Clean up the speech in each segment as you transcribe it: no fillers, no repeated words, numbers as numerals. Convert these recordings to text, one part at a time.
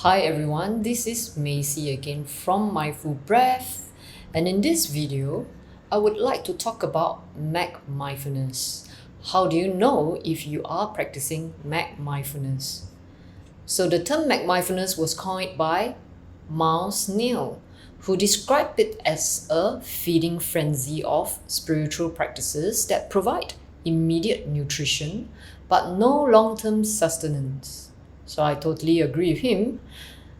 Hi everyone, this is Macy again from Mindful Breath, and in this video, I would like to talk about McMindfulness. How do you know if you are practicing McMindfulness? So the term McMindfulness was coined by Miles Neal, who described it as a feeding frenzy of spiritual practices that provide immediate nutrition but no long-term sustenance. So I totally agree with him.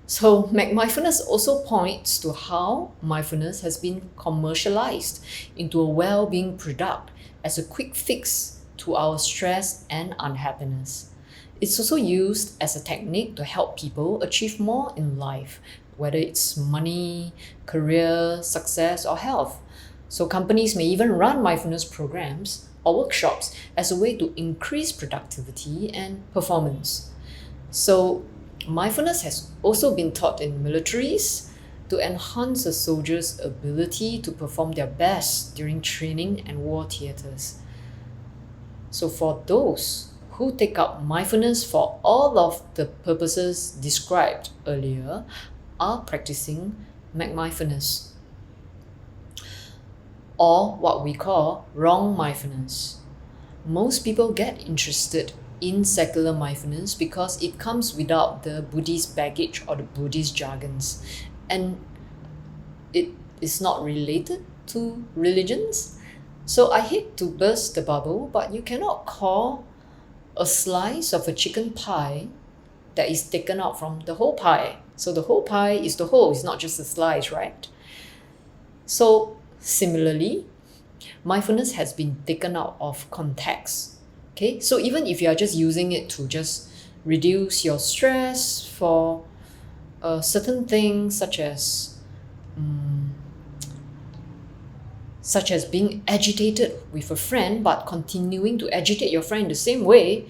So McMindfulness also points to how mindfulness has been commercialized into a well-being product as a quick fix to our stress and unhappiness. It's also used as a technique to help people achieve more in life, whether it's money, career, success, or health. So companies may even run mindfulness programs or workshops as a way to increase productivity and performance. So mindfulness has also been taught in militaries to enhance a soldier's ability to perform their best during training and war theaters. So for those who take up mindfulness for all of the purposes described earlier are practicing McMindfulness, or what we call wrong mindfulness. Most people get interested in secular mindfulness because it comes without the Buddhist baggage or the Buddhist jargons, and it is not related to religions. So I hate to burst the bubble, but you cannot call a slice of a chicken pie that is taken out from the whole pie. So the whole pie is the whole, it's not just a slice, right? So similarly, mindfulness has been taken out of context. Okay, so even if you are just using it to just reduce your stress for certain things such as being agitated with a friend but continuing to agitate your friend the same way,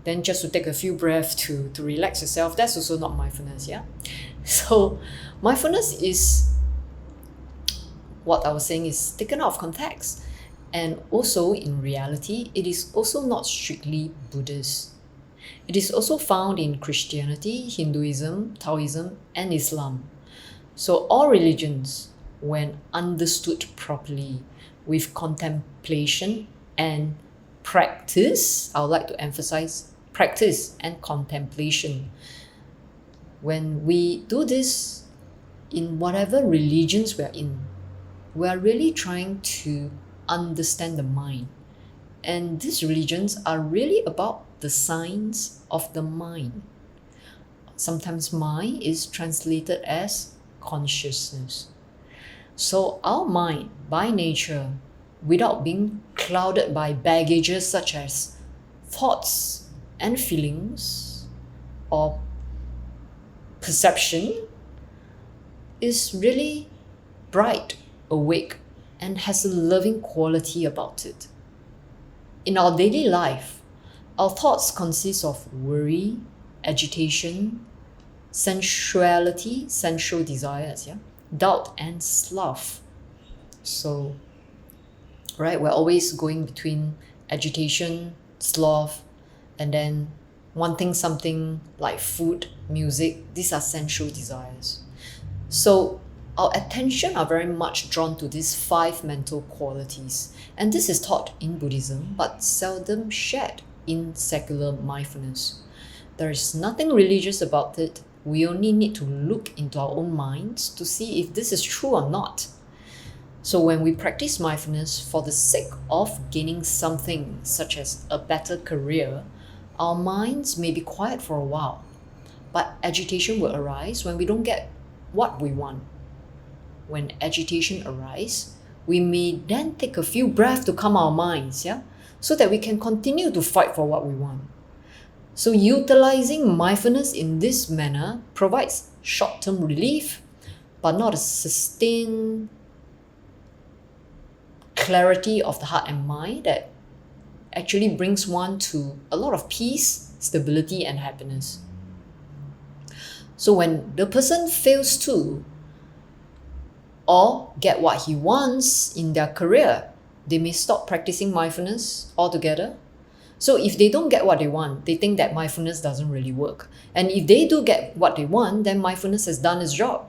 then just to take a few breaths to relax yourself, that's also not mindfulness. Yeah, so mindfulness is what I was saying is taken out of context. And also, in reality, it is also not strictly Buddhist. It is also found in Christianity, Hinduism, Taoism, and Islam. So all religions, when understood properly with contemplation and practice, I would like to emphasize practice and contemplation. When we do this in whatever religions we're in, we are really trying to understand the mind. And these religions are really about the science of the mind. Sometimes mind is translated as consciousness. So our mind, by nature, without being clouded by baggages such as thoughts and feelings or perception, is really bright, awake, and has a loving quality about it. In our daily life, our thoughts consist of worry, agitation, sensuality, sensual desires, doubt, and sloth. So, right, we're always going between agitation, sloth, and then wanting something like food, music. These are sensual desires. So our attention are very much drawn to these 5 mental qualities. And this is taught in Buddhism, but seldom shared in secular mindfulness. There is nothing religious about it. We only need to look into our own minds to see if this is true or not. So when we practice mindfulness for the sake of gaining something, such as a better career, our minds may be quiet for a while, but agitation will arise when we don't get what we want. When agitation arises, we may then take a few breaths to calm our minds, so that we can continue to fight for what we want. So utilizing mindfulness in this manner provides short-term relief, but not a sustained clarity of the heart and mind that actually brings one to a lot of peace, stability, and happiness. So when the person fails to or get what he wants in their career, they may stop practicing mindfulness altogether. So if they don't get what they want, they think that mindfulness doesn't really work. And if they do get what they want, then mindfulness has done its job.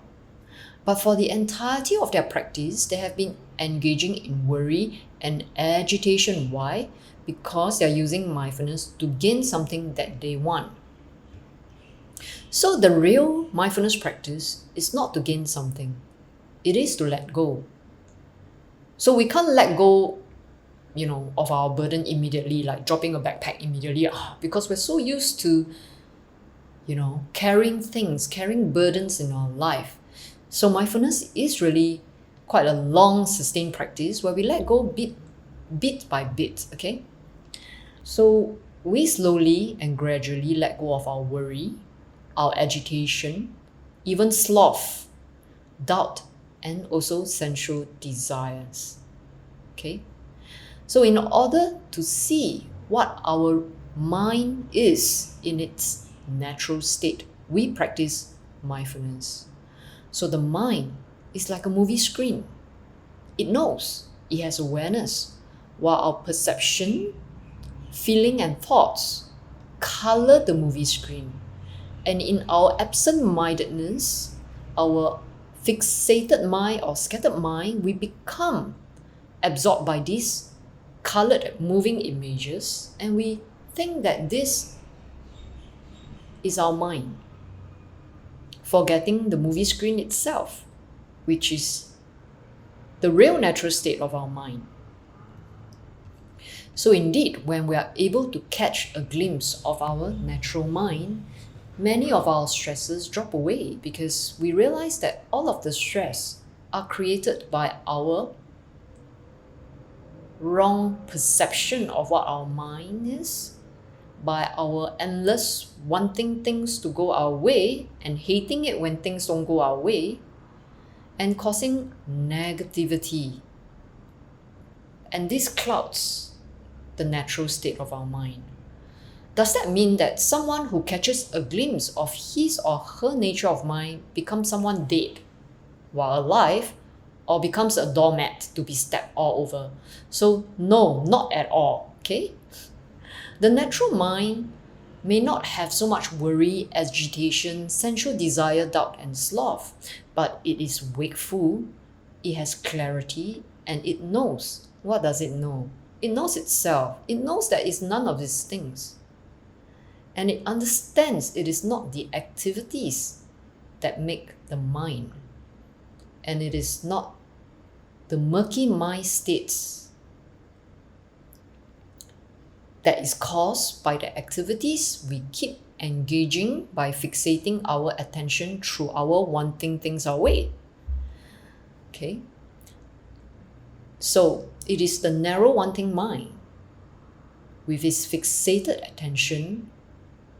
But for the entirety of their practice, they have been engaging in worry and agitation. Why? Because they're using mindfulness to gain something that they want. So the real mindfulness practice is not to gain something. It is to let go. So we can't let go, of our burden immediately, like dropping a backpack immediately, because we're so used to, carrying things, carrying burdens in our life. So mindfulness is really quite a long, sustained practice where we let go bit by bit, okay? So we slowly and gradually let go of our worry, our agitation, even sloth, doubt, and also sensual desires, okay? So in order to see what our mind is in its natural state, we practice mindfulness. So the mind is like a movie screen. It knows, it has awareness, while our perception, feeling, and thoughts color the movie screen. And in our absent-mindedness, our fixated mind or scattered mind, we become absorbed by these colored moving images, and we think that this is our mind, forgetting the movie screen itself, which is the real natural state of our mind. So indeed, when we are able to catch a glimpse of our natural mind, many of our stresses drop away because we realize that all of the stress are created by our wrong perception of what our mind is, by our endless wanting things to go our way and hating it when things don't go our way, and causing negativity. And this clouds the natural state of our mind. Does that mean that someone who catches a glimpse of his or her nature of mind becomes someone dead while alive, or becomes a doormat to be stepped all over? So no, not at all, okay? The natural mind may not have so much worry, agitation, sensual desire, doubt, and sloth, but it is wakeful, it has clarity, and it knows. What does it know? It knows itself. It knows that it's none of these things. And it understands it is not the activities that make the mind. And it is not the murky mind states that is caused by the activities we keep engaging by fixating our attention through our wanting things our way. Okay? So it is the narrow wanting mind with its fixated attention,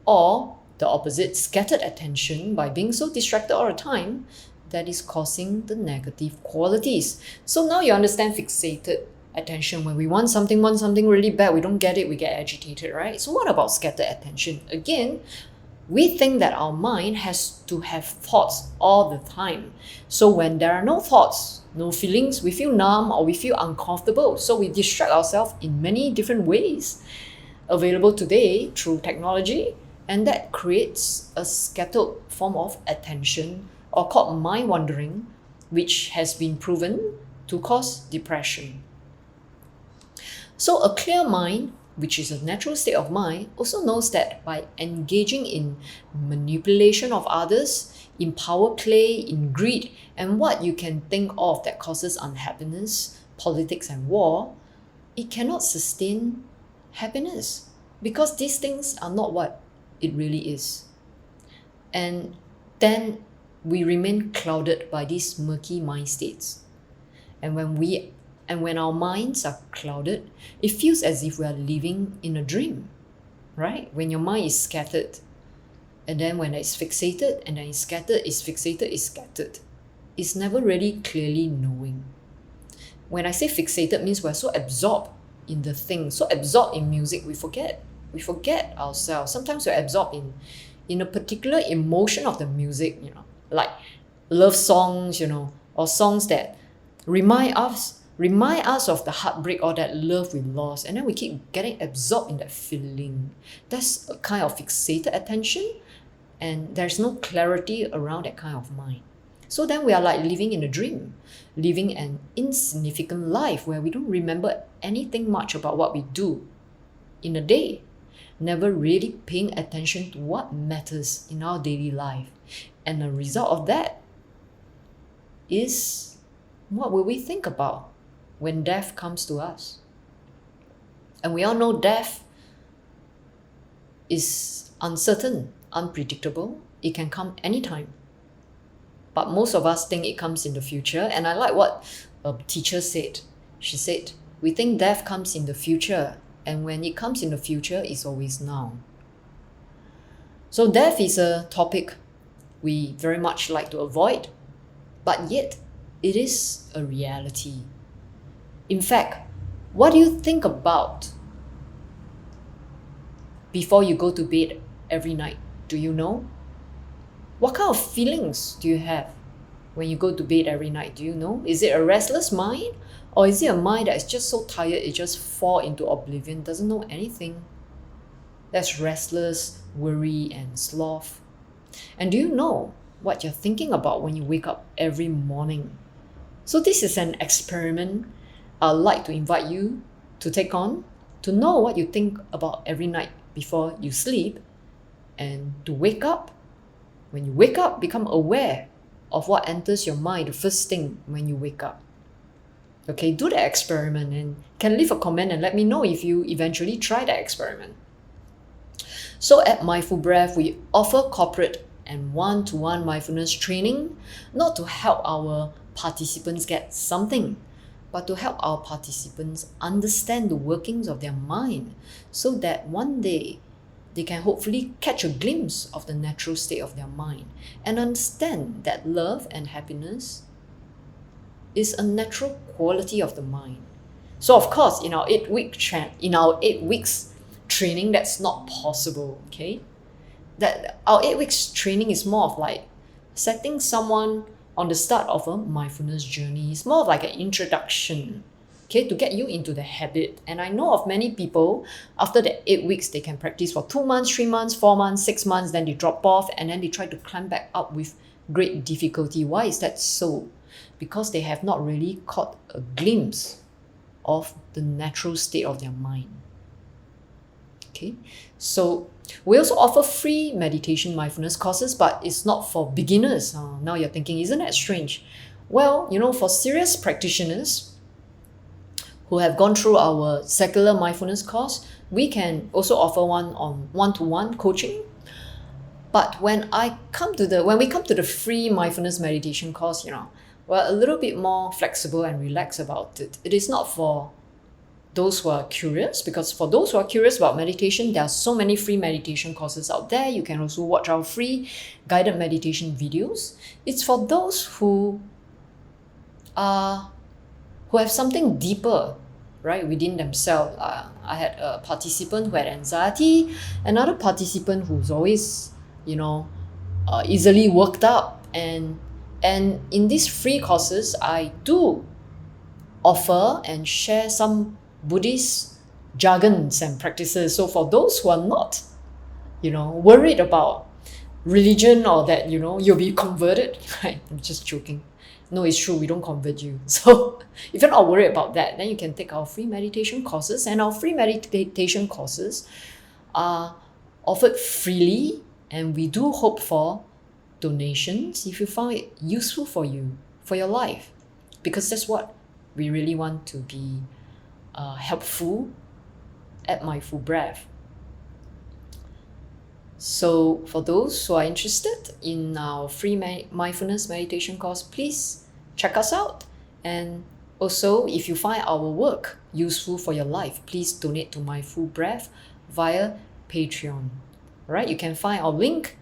or the opposite, scattered attention, by being so distracted all the time, that is causing the negative qualities. So now you understand fixated attention. When we want something really bad, we don't get it, we get agitated, right? So what about scattered attention? Again, we think that our mind has to have thoughts all the time. So when there are no thoughts, no feelings, we feel numb or we feel uncomfortable. So we distract ourselves in many different ways available today through technology, and that creates a scattered form of attention, or called mind wandering, which has been proven to cause depression. So a clear mind, which is a natural state of mind, also knows that by engaging in manipulation of others, in power play, in greed, and what you can think of that causes unhappiness, politics and war, it cannot sustain happiness, because these things are not what it really is. And then we remain clouded by these murky mind states. And when our minds are clouded, it feels as if we are living in a dream, right? When your mind is scattered, and then when it's fixated, and then it's scattered, it's fixated, it's scattered. It's never really clearly knowing. When I say fixated, means we're so absorbed in the thing, so absorbed in music, we forget ourselves. Sometimes we're absorbed in a particular emotion of the music, like love songs, or songs that remind us remind us of the heartbreak or that love we lost, and then we keep getting absorbed in that feeling. That's a kind of fixated attention, and there's no clarity around that kind of mind. So then we are like living in a dream, living an insignificant life where we don't remember anything much about what we do in a day, never really paying attention to what matters in our daily life. And the result of that is, what will we think about when death comes to us? And we all know death is uncertain, unpredictable. It can come anytime. But most of us think it comes in the future. And I like what a teacher said. She said, we think death comes in the future. And when it comes in the future, it's always now. So death is a topic we very much like to avoid. But yet, it is a reality. In fact, what do you think about before you go to bed every night? Do you know? What kind of feelings do you have when you go to bed every night? Do you know? Is it a restless mind? Or is it a mind that is just so tired it just falls into oblivion, doesn't know anything? That's restless, worry, and sloth. And do you know what you're thinking about when you wake up every morning? So this is an experiment I'd like to invite you to take on, to know what you think about every night before you sleep, and to wake up. When you wake up, become aware of what enters your mind the first thing when you wake up. Okay, do the experiment and can leave a comment and let me know if you eventually try that experiment. So at Mindful Breath, we offer corporate and one-to-one mindfulness training, not to help our participants get something, but to help our participants understand the workings of their mind so that one day they can hopefully catch a glimpse of the natural state of their mind and understand that love and happiness is a natural quality of the mind. So of course, in our 8 weeks training, that's not possible, okay? That our 8 weeks training is more of like setting someone on the start of a mindfulness journey. It's more of like an introduction, okay, to get you into the habit. And I know of many people, after the 8 weeks, they can practice for 2 months, 3 months, 4 months, 6 months, then they drop off, and then they try to climb back up with great difficulty. Why is that so? Because they have not really caught a glimpse of the natural state of their mind. Okay, so we also offer free meditation mindfulness courses, but it's not for beginners. Now you're thinking, isn't that strange? Well, for serious practitioners who have gone through our secular mindfulness course, we can also offer one-to-one coaching. But when we come to the free mindfulness meditation course, we're a little bit more flexible and relaxed about it. It is not for those who are curious, because for those who are curious about meditation, there are so many free meditation courses out there. You can also watch our free guided meditation videos. It's for those who have something deeper, right, within themselves. I had a participant who had anxiety, another participant who's always, easily worked up, and in these free courses, I do offer and share some Buddhist jargons and practices. So for those who are not, worried about religion or that, you'll be converted, right? I'm just joking. No, it's true, we don't convert you. So if you're not worried about that, then you can take our free meditation courses. And our free meditation courses are offered freely, and we do hope for donations if you find it useful for you, for your life, because that's what we really want to be helpful at Mindful Breath. So for those who are interested in our free mindfulness meditation course, please check us out. And also, if you find our work useful for your life, please donate to Mindful Breath via Patreon. All right, you can find our link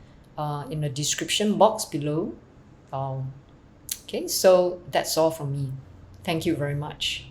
in the description box below. Okay, so that's all from me. Thank you very much.